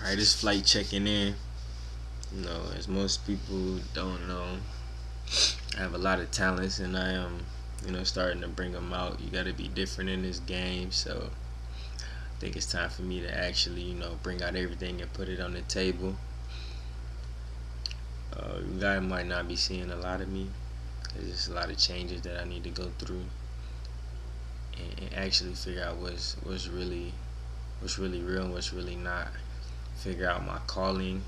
Alright, this flight checking in. As most people don't know, I have a lot of talents and I am, starting to bring them out. You got to be different in this game. So I think it's time for me to actually, bring out everything and put it on the table. You guys might not be seeing a lot of me because there's a lot of changes that I need to go through and actually figure out what's really real and what's really not. Figure out my calling.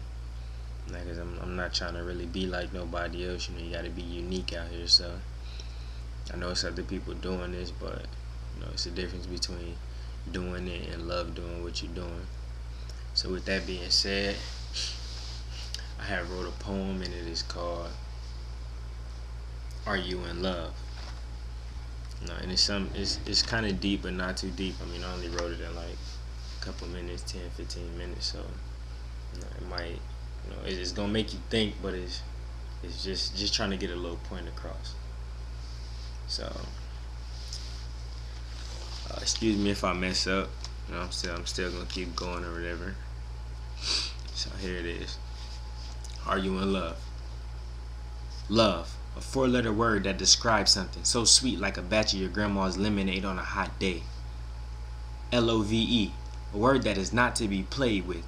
Cause I'm not trying to really be like nobody else. You got to be unique out here. So I know it's other people doing this, but it's a difference between doing it and love doing what you're doing. So with that being said, I have wrote a poem and it is called "Are You in Love?" And it's kind of deep, but not too deep. I only wrote it in like a couple minutes, 10-15 minutes. So it might, it's gonna make you think, but it's just trying to get a little point across. So excuse me if I mess up. I'm still gonna keep going or whatever. So here it is. Are you in love? Love, a four-letter word that describes something so sweet like a batch of your grandma's lemonade on a hot day. LOVE, a word that is not to be played with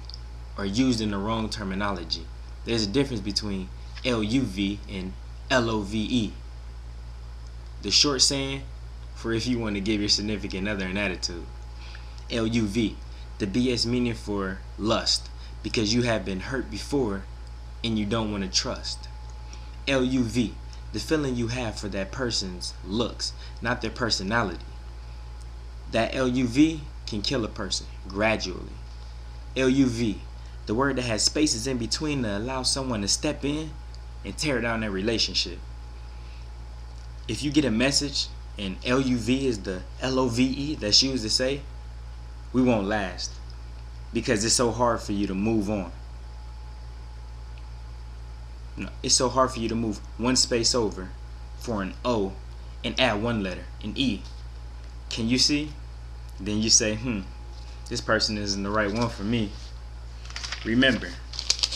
or used in the wrong terminology. There's a difference between LUV and LOVE. The short saying for if you want to give your significant other an attitude. LUV, the BS meaning for lust, because you have been hurt before and you don't want to trust. LUV, the feeling you have for that person's looks, not their personality. That LUV can kill a person gradually. LUV, the word that has spaces in between to allow someone to step in and tear down their relationship. If you get a message and LUV is the LOVE that's used to say, we won't last because it's so hard for you to move on. It's so hard for you to move one space over for an O and add one letter, an E. Can you see? Then you say, this person isn't the right one for me. Remember,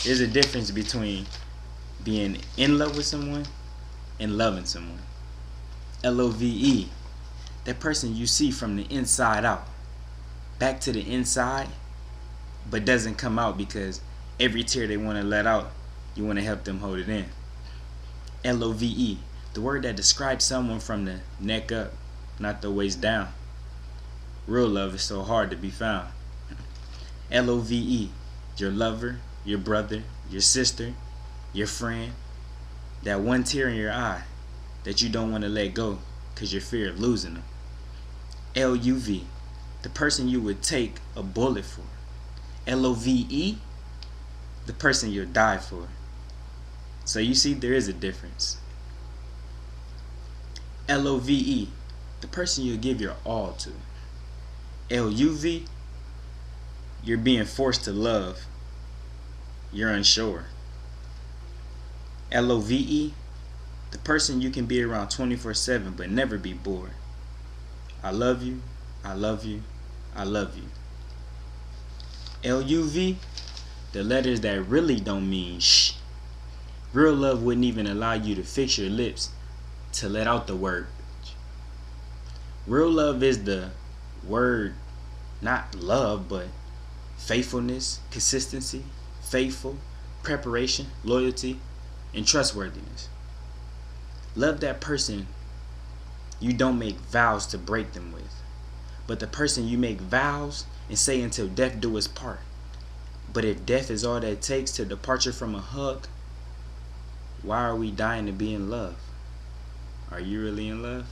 there's a difference between being in love with someone and loving someone. LOVE, that person you see from the inside out, back to the inside, but doesn't come out because every tear they want to let out, you want to help them hold it in. LOVE, the word that describes someone from the neck up, not the waist down. Real love is so hard to be found. LOVE, your lover, your brother, your sister, your friend, that one tear in your eye that you don't want to let go because you fear of losing them. LUV, the person you would take a bullet for. LOVE, the person you'll die for. So you see, there is a difference. LOVE, the person you'll give your all to. LUV, you're being forced to love. You're unsure. LOVE, the person you can be around 24/7 but never be bored. I love you, I love you, I love you. LUV, the letters that really don't mean shh. Real love wouldn't even allow you to fix your lips to let out the word. Real love is the word, not love, but faithfulness, consistency, faithful, preparation, loyalty, and trustworthiness. Love that person you don't make vows to break them with, but the person you make vows and say until death do us part. But if death is all that takes to departure from a hug, why are we dying to be in love? Are you really in love?